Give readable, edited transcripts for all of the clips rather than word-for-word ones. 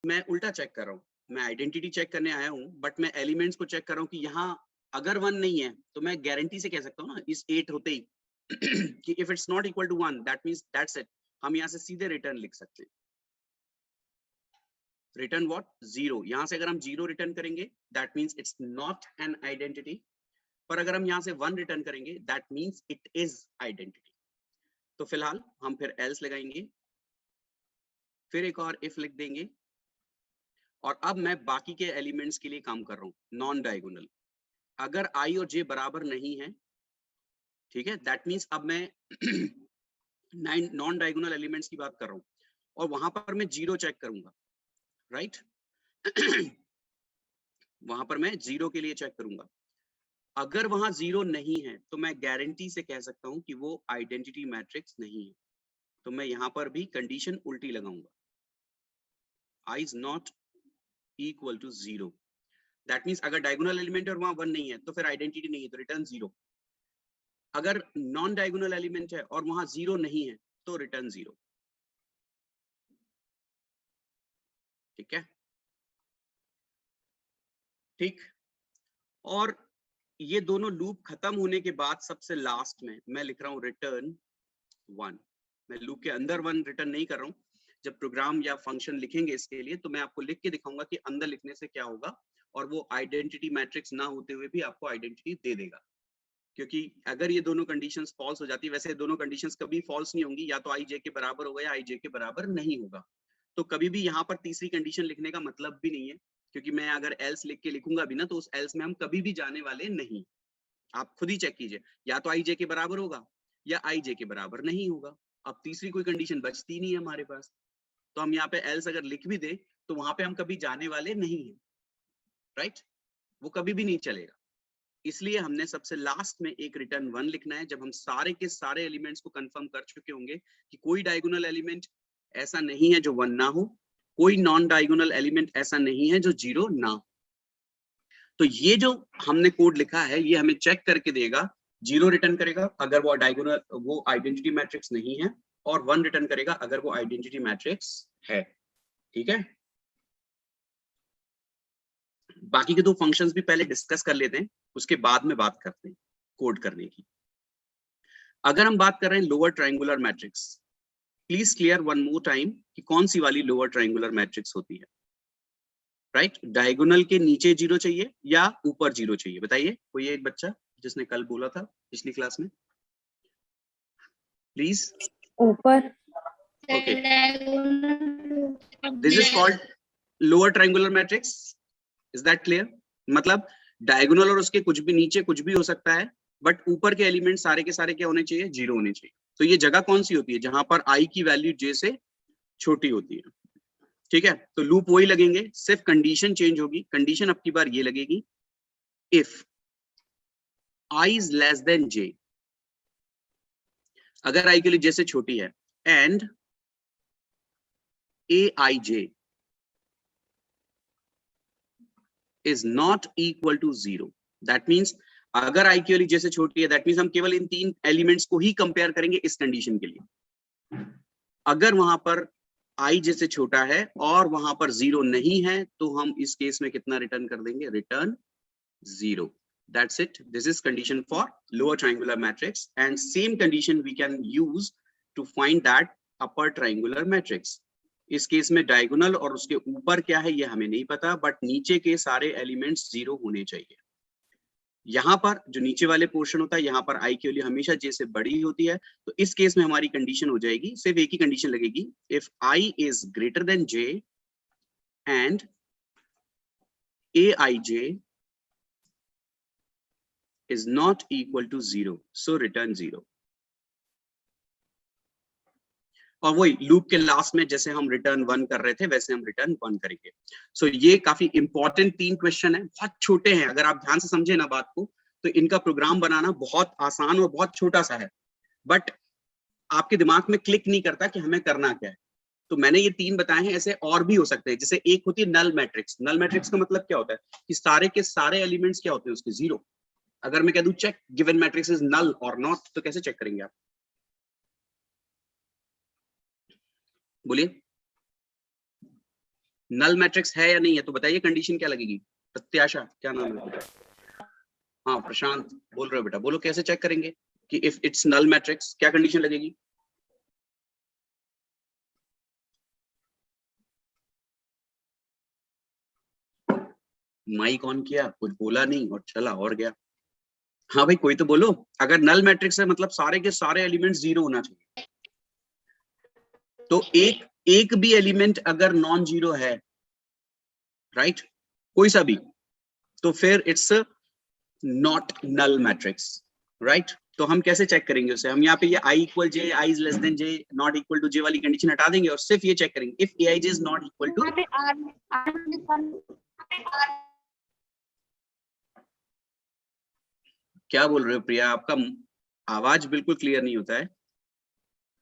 मैं उल्टा चेक कर रहा हूँ, मैं आइडेंटिटी चेक करने आया हूँ, बट मैं एलिमेंट्स को चेक कर रहा हूँ कि यहाँ अगर 1 नहीं है तो मैं गारंटी से कह सकता हूँ ना इस 8 होते ही कि if it's not equal to 1 that means that's it. हम यहाँ से सीधे रिटर्न लिख सकते हैं। Return what? 0। यहाँ से अगर हम 0 रिटर्न करेंगे that means it's not an identity, पर अगर हम यहाँ से 1 रिटर्न करेंगे that means it is identity. तो फिलहाल हम फिर एल्स लगाएंगे, फिर एक और इफ लिख देंगे, और अब मैं बाकी के एलिमेंट्स के लिए काम कर रहा हूँ नॉन डायगोनल। अगर i और j बराबर नहीं है, ठीक है, दैट मींस अब मैं नॉन डायगोनल एलिमेंट्स की बात कर रहा हूँ और वहां पर मैं 0 चेक करूंगा, राइट? वहां पर मैं 0 के लिए चेक करूंगा। अगर वहां 0 नहीं है तो मैं गारंटी से कह सकता हूं कि वो आइडेंटिटी मैट्रिक्स नहीं है। तो मैं यहां पर भी कंडीशन उल्टी लगाऊंगा, i is not equal to 0। That means अगर डायगोनल एलिमेंट है और वहां 1 नहीं है तो फिर आइडेंटिटी नहीं है, तो रिटर्न 0। अगर नॉन डायगोनल एलिमेंट है और वहां 0 नहीं है तो रिटर्न 0। ठीक है, ठीक। और ये दोनों लूप खत्म होने के बाद सबसे लास्ट में मैं लिख रहा हूं रिटर्न 1। मैं लूप के अंदर 1 रिटर्न नहीं कर रहा हूं। जब प्रोग्राम या फंक्शन लिखेंगे इसके लिए तो मैं आपको लिख के दिखाऊंगा कि अंदर लिखने से क्या होगा, और वो आइडेंटिटी मैट्रिक्स ना होते हुए भी आपको आइडेंटिटी दे देगा। क्योंकि अगर ये दोनों कंडीशंस फॉल्स हो जाती है, वैसे दोनों कंडीशंस कभी फॉल्स नहीं होंगी, या तो i j के बराबर होगा या i j के बराबर नहीं होगा। तो कभी भी यहाँ पर तीसरी कंडीशन लिखने का मतलब भी नहीं है, क्योंकि मैं अगर एल्स लिख के लिखूंगा भी ना तो उस एल्स में हम कभी भी जाने वाले नहीं। आप खुद ही चेक कीजिए, या तो i j के बराबर होगा या i j के बराबर नहीं होगा। अब तीसरी कोई कंडीशन बचती नहीं है हमारे पास, तो हम यहाँ पे एल्स अगर लिख भी दे तो वहां पे हम कभी जाने वाले नहीं है, राइट? वो कभी भी नहीं चलेगा। इसलिए हमने सबसे लास्ट में एक रिटर्न 1 लिखना है, जब हम सारे के सारे एलिमेंट्स को कंफर्म कर चुके होंगे कि कोई डायगोनल एलिमेंट ऐसा नहीं है जो 1 ना हो, कोई नॉन डायगोनल एलिमेंट ऐसा नहीं है जो 0 ना हो। तो ये जो हमने कोड लिखा है ये हमें चेक करके देगा, 0 रिटर्न करेगा अगर वो डायगोनल वो आइडेंटिटी मैट्रिक्स नहीं है, और 1 रिटर्न करेगा अगर वो आइडेंटिटी मैट्रिक्स है। ठीक है, बाकी के दो फंक्शंस भी पहले डिस्कस कर लेते हैं, उसके बाद में बात करते हैं कोड करने की। अगर हम बात कर रहे हैं lower triangular matrix, please clear one more time कि कौन सी वाली लोअर ट्रायंगुलर मैट्रिक्स होती है, राइट? डायगोनल के नीचे 0 चाहिए या ऊपर 0 चाहिए? बताइए कोई एक बच्चा जिसने कल बोला था पिछली क्लास में, प्लीज। ऊपर। Okay, this is called lower triangular matrix. Is that clear? मतलब डायगोनल और उसके कुछ भी नीचे कुछ भी हो सकता है, बट ऊपर के एलिमेंट सारे के सारे क्या होने चाहिए? 0 होने चाहिए। तो ये जगह कौन सी होती है? जहां पर i की वैल्यू j से छोटी होती है। ठीक है, तो लूप वही लगेंगे, सिर्फ कंडीशन चेंज होगी। कंडीशन अब की बार ये लगेगी, if i is less then j, अगर i के लिए j से छोटी है, and aij is not equal to 0, that means अगर i की वैल्यू j से छोटी है दैट मींस हम केवल इन तीन एलिमेंट्स को ही कंपेयर करेंगे इस कंडीशन के लिए। अगर वहां पर i j से छोटा है और वहां पर 0 नहीं है तो हम इस केस में कितना रिटर्न कर देंगे? Return 0। That's it. This is condition for lower triangular matrix, and same condition we can use to find that upper triangular matrix. इस केस में डायगोनल और उसके ऊपर क्या है ये हमें नहीं पता, बट नीचे के सारे एलिमेंट्स 0 होने चाहिए। यहाँ पर जो नीचे वाले पोर्शन होता है यहाँ पर i की वैल्यू हमेशा j से बड़ी होती है, तो इस केस में हमारी कंडीशन हो जाएगी, सिर्फ एक ही कंडीशन लगेगी, if i is greater than j and aij is not equal to 0, so return 0। और वही लूप के लास्ट में जैसे हम रिटर्न 1 कर रहे थे वैसे हम रिटर्न 1 करेंगे। सो ये काफी इंपॉर्टेंट 3 क्वेश्चन है, बहुत छोटे हैं। अगर आप ध्यान से समझे ना बात को तो इनका प्रोग्राम बनाना बहुत आसान और बहुत छोटा सा है, बट आपके दिमाग में क्लिक नहीं करता कि हमें करना क्या है। तो मैंने ये 3 बताए हैं, ऐसे और भी हो सकते हैं। जैसे एक होती है नल मैट्रिक्स। नल मैट्रिक्स का मतलब क्या होता है कि सारे के सारे एलिमेंट्स क्या होते हैं उसके? 0। अगर मैं कह दूं check given matrix is null और नॉट, तो कैसे चेक करेंगे आप? बोलिए। नल मैट्रिक्स है या नहीं है, तो बताइए कंडीशन क्या लगेगी। प्रत्याशा, क्या नाम है? हाँ प्रशांत बोल रहे हो बेटा, बोलो कैसे चेक करेंगे कि इफ इट्स नल मैट्रिक्स, क्या कंडीशन लगेगी? माइक ऑन किया, कुछ बोला नहीं और चला और गया। हाँ भाई कोई तो बोलो, अगर नल मैट्रिक्स है मतलब सारे के सारे एलिमेंट्स जीरो होना चाहिए। तो एक भी एलिमेंट अगर नॉन जीरो है, राइट, कोई सा भी, तो फिर it's not null matrix, right. तो हम कैसे चेक करेंगे उसे, हम यहाँ पे ये I equal J, I is less than J, not equal to J वाली कंडीशन हटा देंगे और सिर्फ ये चेक करेंगे if A I J is not equal to. क्या बोल रहे हो प्रिया, आपका आवाज बिल्कुल क्लियर नहीं होता है।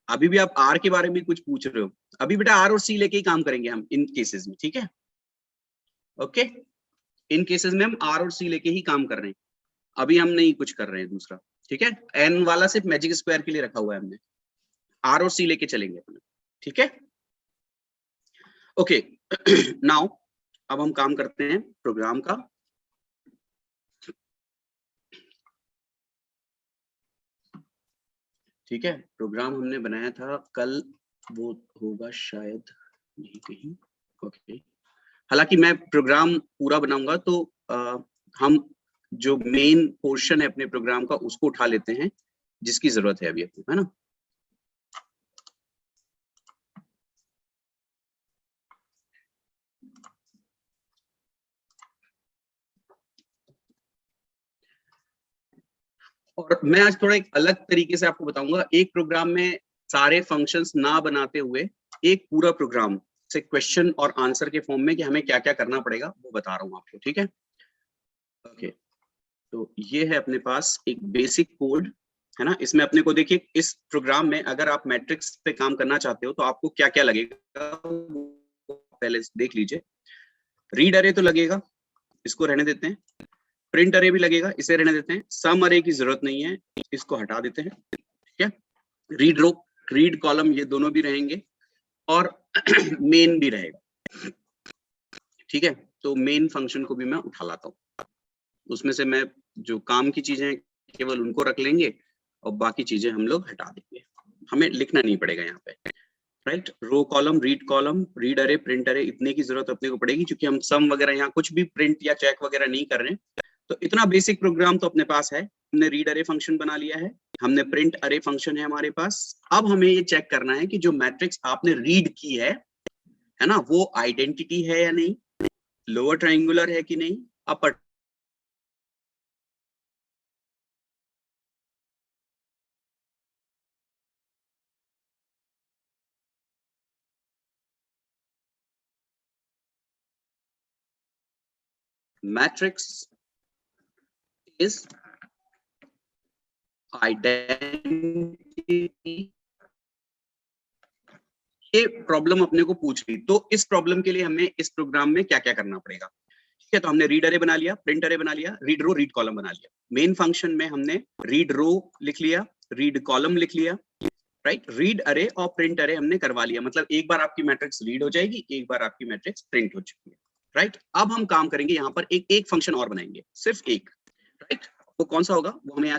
अभी भी आप आर के बारे में कुछ पूछ रहे हो। अभी बेटा आर और सी लेके ही काम करेंगे हम इन केसेस में, ठीक है। ओके, इन केसेस में हम आर और सी लेके ही काम कर रहे हैं, अभी हम नहीं कुछ कर रहे हैं दूसरा, ठीक है। एन वाला सिर्फ मैजिक स्क्वायर के लिए रखा हुआ है हमने, आर और सी लेके चलेंगे अपने, ठीक है। ओके नाउ अब हम काम करते हैं प्रोग्राम का। ठीक है, प्रोग्राम हमने बनाया था कल, वो होगा शायद यही कहीं। ओके, हालांकि मैं प्रोग्राम पूरा बनाऊंगा तो हम जो मेन पोर्शन है अपने प्रोग्राम का उसको उठा लेते हैं जिसकी जरूरत है अभी अपने, है ना। और मैं आज थोड़ा एक अलग तरीके से आपको बताऊंगा, एक प्रोग्राम में सारे फंक्शंस ना बनाते हुए एक पूरा प्रोग्राम से क्वेश्चन और आंसर के फॉर्म में कि हमें क्या क्या करना पड़ेगा वो बता रहा हूँ आपको, ठीक है। ओके, तो ये है अपने पास एक बेसिक कोड, है ना। इसमें अपने को देखिए, इस प्रोग्राम में अगर आप मैट्रिक्स पे काम करना चाहते हो तो आपको क्या क्या लगेगा पहले देख लीजिए। रीड अरे तो लगेगा, इसको रहने देते हैं। प्रिंट अरे भी लगेगा, इसे रहने देते हैं। सम अरे की जरूरत नहीं है, इसको हटा देते हैं, ठीक है। रीड रो, रीड कॉलम, ये दोनों भी रहेंगे और मेन भी रहेगा, ठीक है। तो मेन फंक्शन को भी मैं उठा लाता हूँ, उसमें से मैं जो काम की चीजें केवल उनको रख लेंगे और बाकी चीजें हम लोग हटा देंगे, हमें लिखना नहीं पड़ेगा यहाँ पे, राइट। रो कॉलम, रीड अरे, प्रिंट अरे, इतने की जरूरत अपने को पड़ेगी क्योंकि हम सम वगैरह यहाँ कुछ भी प्रिंट या चेक वगैरह नहीं कर रहे हैं। तो इतना बेसिक प्रोग्राम तो अपने पास है। हमने रीड अरे फंक्शन बना लिया है, हमने प्रिंट अरे फंक्शन है हमारे पास। अब हमें ये चेक करना है कि जो मैट्रिक्स आपने रीड की है ना, वो आइडेंटिटी है या नहीं, लोअर ट्रायंगुलर है कि नहीं, अपर matrix is identity। ये प्रॉब्लम अपने को पूछ ली, तो इस प्रॉब्लम के लिए हमें इस प्रोग्राम में क्या क्या करना पड़ेगा, ठीक है। तो हमने रीड अरे बना लिया, प्रिंट अरे बना लिया, रीड रो रीड कॉलम बना लिया। मेन फंक्शन में हमने रीड रो लिख लिया, रीड कॉलम लिख लिया, राइट। रीड अरे और प्रिंट अरे हमने करवा लिया, मतलब एक बार आपकी मैट्रिक्स रीड हो जाएगी, एक बार आपकी मैट्रिक्स प्रिंट हो चुकी है, राइट। अब हम काम करेंगे यहाँ पर एक फंक्शन और बनाएंगे, सिर्फ एक, राइट। वो कौन सा होगा, वो हमें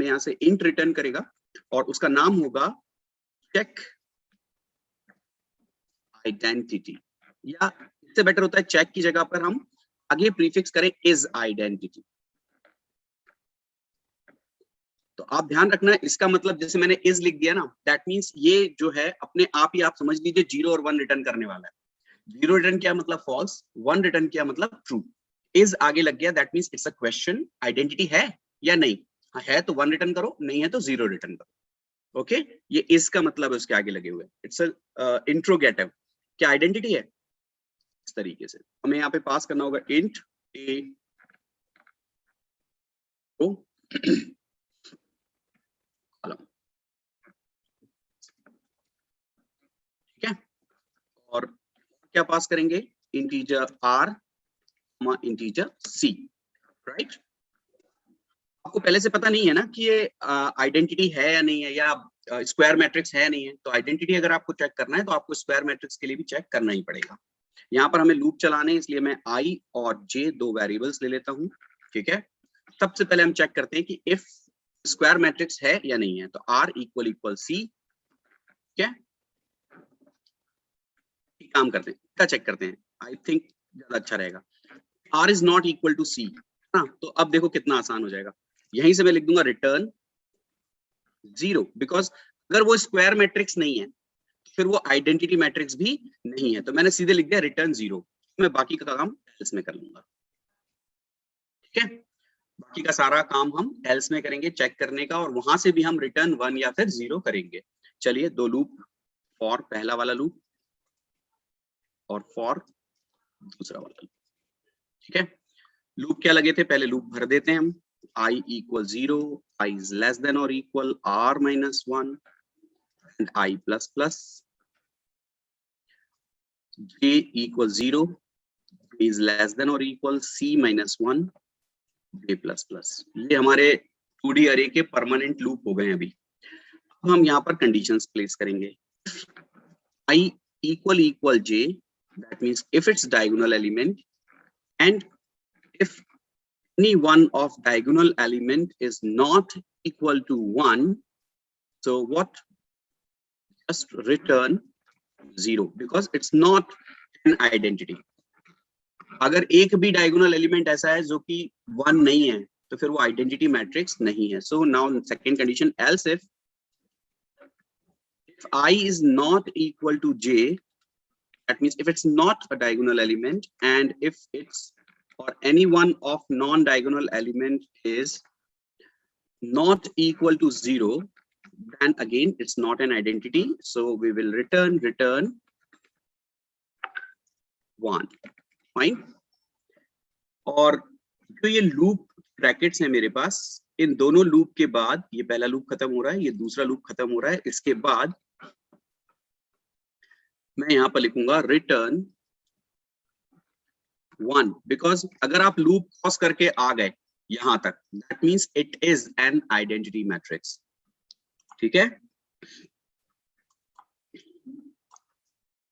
यहाँ से इंट रिटर्न करेगा और उसका नाम होगा चेक आइडेंटिटी, या इससे बेटर होता है चेक की जगह पर हम आगे प्रीफिक्स करें इज आइडेंटिटी। तो आप ध्यान रखना, इसका मतलब जैसे मैंने इज लिख दिया ना, दैट मींस ये जो है अपने आप ही आप समझ लीजिए 0 और 1 रिटर्न करने वाला है। 0 रिटर्न किया मतलब फॉल्स, 1 रिटर्न किया मतलब ट्रू। इज आगे लग गया, that means it's a question, identity है या नहीं, है तो 1 रिटर्न करो, नहीं है तो 0 रिटर्न करो। ओके, ये इज का मतलब है उसके आगे लगे हुए, इट्स अ इंट्रोगेटिव, क्या आइडेंटिटी है। इस तरीके से हमें यहाँ पे पास करना होगा इंट ए ओ ठीक है। और क्या पास करेंगे, integer R, integer C, right. आपको पहले से पता नहीं है ना कि ये आइडेंटिटी है या नहीं है, या स्क्वायर मैट्रिक्स है नहीं है। तो आइडेंटिटी अगर आपको चेक करना है तो आपको स्क्वायर मैट्रिक्स के लिए भी चेक करना ही पड़ेगा। यहाँ पर हमें लूप चलाने, इसलिए मैं i और j दो वेरिएबल्स ले लेता हूँ, ठीक है। सबसे पहले हम चेक करते हैं कि इफ स्क्वायर मैट्रिक्स है या नहीं है, तो r इक्वल इक्वल c, ठीक है। काम करते हैं, क्या चेक करते हैं, आई थिंक ज्यादा अच्छा रहेगा। r is not equal to c, हाँ, तो अब देखो कितना आसान हो जाएगा। यहीं से मैं लिख दूंगा रिटर्न 0, बिकॉज अगर वो स्क्वायर मैट्रिक्स नहीं है फिर वो आइडेंटिटी मैट्रिक्स भी नहीं है, तो मैंने सीधे लिख दिया रिटर्न 0। मैं बाकी का काम एल्स में कर लूंगा, ठीक है। बाकी का सारा काम हम एल्स में करेंगे चेक करने का, और वहां से भी हम रिटर्न 1 या फिर 0 करेंगे। चलिए दो लूप, फॉर पहला वाला लूप और फॉर दूसरा वाला लूप, ठीक है। लूप क्या लगे थे, पहले लूप भर देते हैं हम। i equal 0, i is less than और equal r minus 1 and i plus plus, j equal 0 is less than or equal c minus 1 j plus plus। ये हमारे 2D अरे के परमानेंट लूप हो गए हैं अभी। अब हम यहाँ पर कंडीशंस प्लेस करेंगे। i equal equal j, that means if its diagonal element and if any one of diagonal element is not equal to 1, so what, just return 0 because it's not an identity। अगर एक भी diagonal element ऐसा है जो कि 1 नहीं है तो फिर वो आइडेंटिटी मैट्रिक्स नहीं है। So now second condition, else if I is not equal to j, that means if it's not a diagonal element and if it's or any one of non-diagonal element is not equal to 0, then again it's not an identity, so we will return 1, fine। और जो ये loop brackets है मेरे पास, इन दोनों loop के बाद ये पहला लूप खत्म हो रहा है, ये दूसरा लूप खत्म हो रहा है, इसके बाद मैं यहाँ पर लिखूंगा रिटर्न 1, बिकॉज अगर आप लूप क्रॉस करके आ गए यहां तक, that means it is an identity matrix, ठीक है।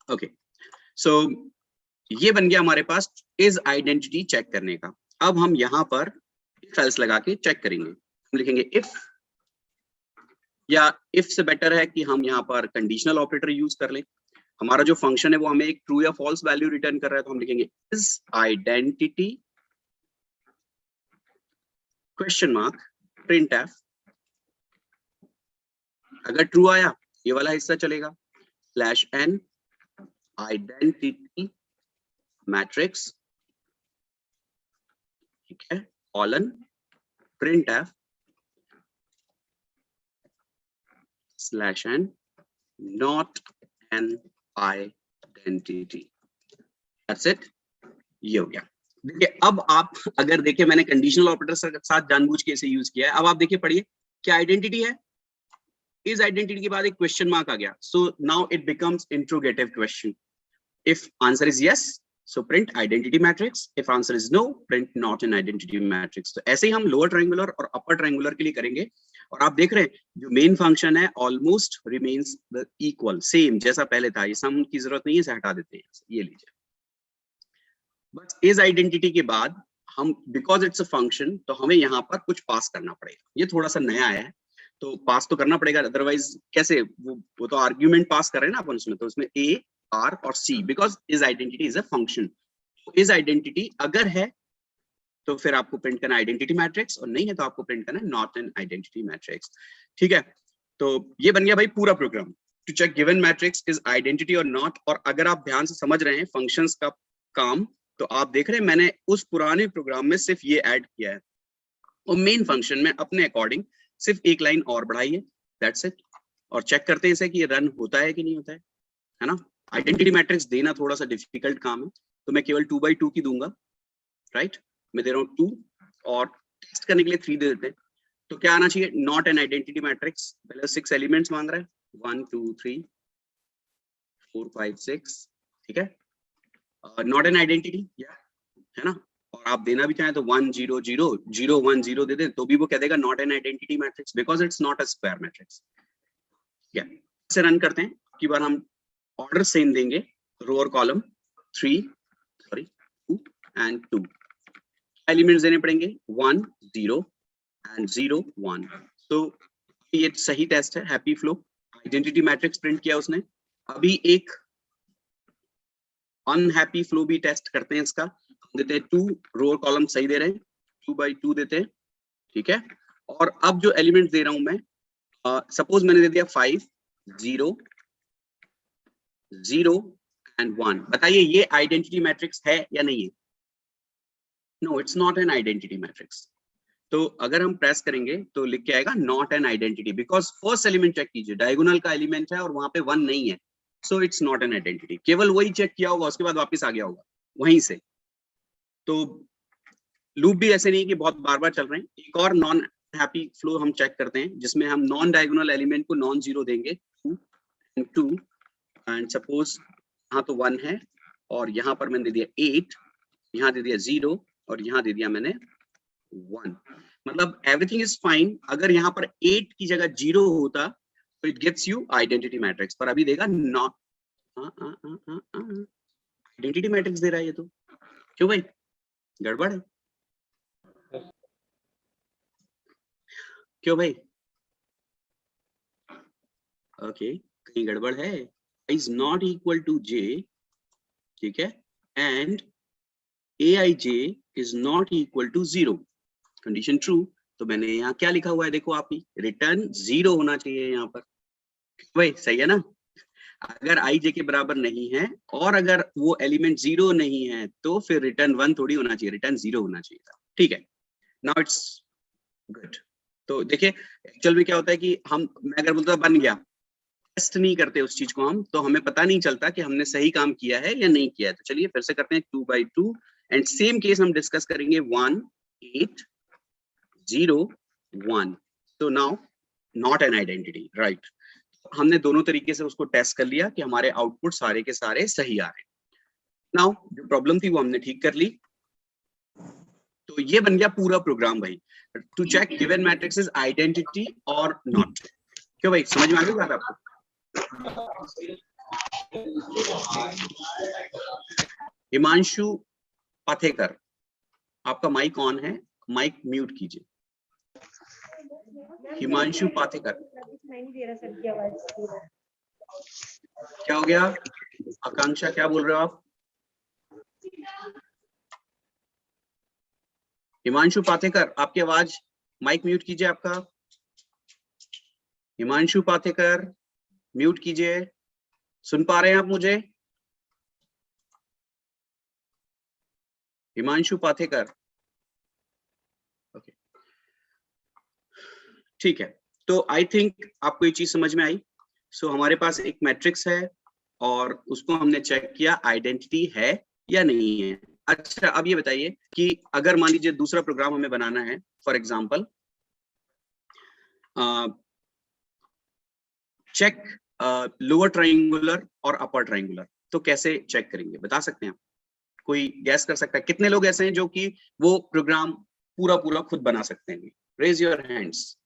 ओके, सो ये बन गया हमारे पास इज आइडेंटिटी चेक करने का। अब हम यहाँ पर इफ एल्स लगा के चेक करेंगे। हम लिखेंगे इफ, या इफ से बेटर है कि हम यहाँ पर कंडीशनल ऑपरेटर यूज कर लें। हमारा जो फंक्शन है वो हमें एक ट्रू या फॉल्स वैल्यू रिटर्न कर रहा है, तो हम लिखेंगे is identity question mark print F. अगर ट्रू आया ये वाला हिस्सा चलेगा, स्लैश एन आइडेंटिटी मैट्रिक्स, ठीक है, colon print F slash N not an identity. That's it, ये हो गया। देखिए अब आप अगर देखिए मैंने कंडीशनल ऑपरेटर के साथ जानबूझ के इसे यूज किया है। अब आप देखिए पढ़िए क्या आइडेंटिटी है, इस आइडेंटिटी के बाद एक क्वेश्चन मार्क आ गया, so now it becomes interrogative question. If answer is yes so print identity matrix, if answer is no print not an identity matrix. तो ऐसे ही हम लोअर ट्रायंगुलर और अपर ट्रायंगुलर के लिए करेंगे। और आप देख रहे हैं जो मेन फंक्शन है almost remains the equal, same जैसा पहले था। ये सम की जरूरत नहीं है, इसे हटा देते हैं, ये लीजिए। बस इस आइडेंटिटी के बाद हम, बिकॉज इट्स अ फंक्शन, तो हमें यहाँ पर कुछ पास करना पड़ेगा। ये थोड़ा सा नया है तो पास तो करना पड़ेगा, अदरवाइज कैसे, वो तो आर्ग्यूमेंट पास कर रहे हैं ना अपन उसमें, तो उसमें a, r और c, बिकॉज इस आइडेंटिटी इज अ फंक्शन। इस आइडेंटिटी अगर है तो फिर आपको प्रिंट करना आइडेंटिटी मैट्रिक्स, और नहीं है तो आपको प्रिंट करना नॉट एन आइडेंटिटी मैट्रिक्स, ठीक है। तो ये बन गया भाई पूरा program to check given matrix is identity और नॉट। और अगर आप ध्यान से समझ रहे हैं फंक्शंस का काम, तो आप देख रहे हैं मैंने उस पुराने प्रोग्राम में सिर्फ ये ऐड किया है, और मेन फंक्शन में अपने अकॉर्डिंग सिर्फ एक लाइन और बढ़ाई है, दैट्स इट। और चेक करते हैं इसे कि ये रन होता है कि नहीं होता है ना। आइडेंटिटी मैट्रिक्स देना थोड़ा सा डिफिकल्ट काम है, तो मैं केवल 2x2 की दूंगा, राइट। मैं दे रहा हूँ 2 और टेस्ट करने के लिए 3 दे देते हैं। तो क्या आना चाहिए, नॉट एन आइडेंटिटी मैट्रिक्स। पहले 6 एलिमेंट्स मांग रहा है, 1 2 3 4 5 6, ठीक है। नॉट एन आइडेंटिटी, है ना। और आप देना भी चाहें तो 1 0 0 0 1 0 दे दे तो भी वो कह देगा not an identity matrix, because it's not a square matrix. इसे रन करते हैं, की बार हम ऑर्डर सेम देंगे रो और कॉलम, 3 सॉरी 2 एंड 2 एलिमेंट्स देने पड़ेंगे 1 0 एंड 0 1। तो ये सही टेस्ट है, happy flow identity matrix print किया उसने। अभी एक अनहैप्पी फ्लो भी टेस्ट करते हैं इसका, देते हैं 2 रो कॉलम सही दे रहे हैं, 2 by 2 देते हैं, ठीक है। और अब जो एलिमेंट दे रहा हूं मैं, सपोज मैंने दे दिया 5 0 0 एंड 1, बताइए ये आइडेंटिटी मैट्रिक्स है या नहीं है? No, it's not an identity matrix. तो अगर हम प्रेस करेंगे तो लिख के आएगा not an identity, because first element check कीजिए, डायगोनल का एलिमेंट है और वहां पे 1 नहीं है, so it's not an identity. केवल वही चेक किया होगा, उसके बाद वापस आ गया होगा वहीं से। तो लूप भी ऐसे नहीं कि बहुत बार बार चल रहे हैं। एक और नॉन हैप्पी फ्लो हम चेक करते हैं, जिसमें हम नॉन डायगोनल एलिमेंट को नॉन जीरो देंगे, 2 and 2 एंड सपोज यहाँ तो 1 है और यहाँ पर मैंने दे दिया 8, यहाँ दे दिया 0 और यहाँ दे दिया मैंने 1, मतलब एवरीथिंग इज फाइन। अगर यहाँ पर 8 की जगह 0 होता तो it gives you identity matrix, पर अभी देगा नॉट आइडेंटिटी मैट्रिक्स दे रहा है ये तो। क्यों भाई, गड़बड़ है क्यों भाई? ओके, कहीं गड़बड़ है। Is not equal to j, ठीक है, and aij is not equal to 0, condition true. तो मैंने यहाँ क्या लिखा हुआ है देखो आप ही, रिटर्न 0 होना चाहिए यहाँ पर। भाई सही है ना? अगर i j के बराबर नहीं है और अगर वो एलिमेंट 0 नहीं है तो फिर रिटर्न 1 थोड़ी होना चाहिए, रिटर्न 0 होना चाहिए था, ठीक है। Now it's good. तो देखिए एक्चुअल में क्या होता है कि मैं अगर बोलता बन गया, टेस्ट नहीं करते उस चीज को हम, तो हमें पता नहीं चलता कि हमने सही काम किया है या नहीं किया है। तो चलिए फिर से करते हैं 2 by 2 एंड सेम केस हम डिस्कस करेंगे 1 8 0 1। तो now not an identity, right. हमने दोनों तरीके से उसको टेस्ट कर लिया कि हमारे आउटपुट सारे के सारे सही आ रहे हैं। नाउ जो प्रॉब्लम थी वो हमने ठीक कर ली। तो ये बन गया पूरा प्रोग्राम भाई, to check given matrix is identity और नॉट। क्यों भाई, समझ में आ गई बात आपको? हिमांशु पाथेकर, आपका माइक ऑन है, माइक म्यूट कीजिए। हिमांशु पाथेकर, क्या हो गया? आकांक्षा क्या बोल रहे हो आप? हिमांशु पाथेकर, आपकी आवाज, माइक म्यूट कीजिए आपका। हिमांशु पाथेकर म्यूट कीजिए। सुन पा रहे हैं आप मुझे? हिमांशु पाथेकर, ओके ठीक है। तो आई थिंक आपको ये चीज समझ में आई। सो हमारे पास एक मैट्रिक्स है और उसको हमने चेक किया आइडेंटिटी है या नहीं है। अच्छा अब ये बताइए कि अगर मान लीजिए दूसरा प्रोग्राम हमें बनाना है, for example check lower triangular और अपर ट्राइंगुलर, तो कैसे चेक करेंगे बता सकते हैं आप? कोई गैस कर सकता है? कितने लोग ऐसे हैं जो कि वो प्रोग्राम पूरा पूरा खुद बना सकते हैं? Raise your hands.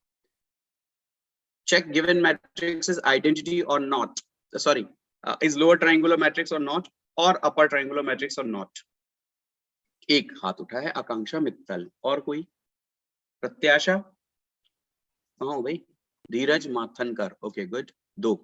check given matrix is identity or not, sorry, is lower triangular matrix or not, or upper triangular matrix or not। एक हाथ उठा है आकांक्षा मित्तल, और कोई? प्रत्याशा, हाँ भाई, धीरज माथनकर, ओके गुड, 2।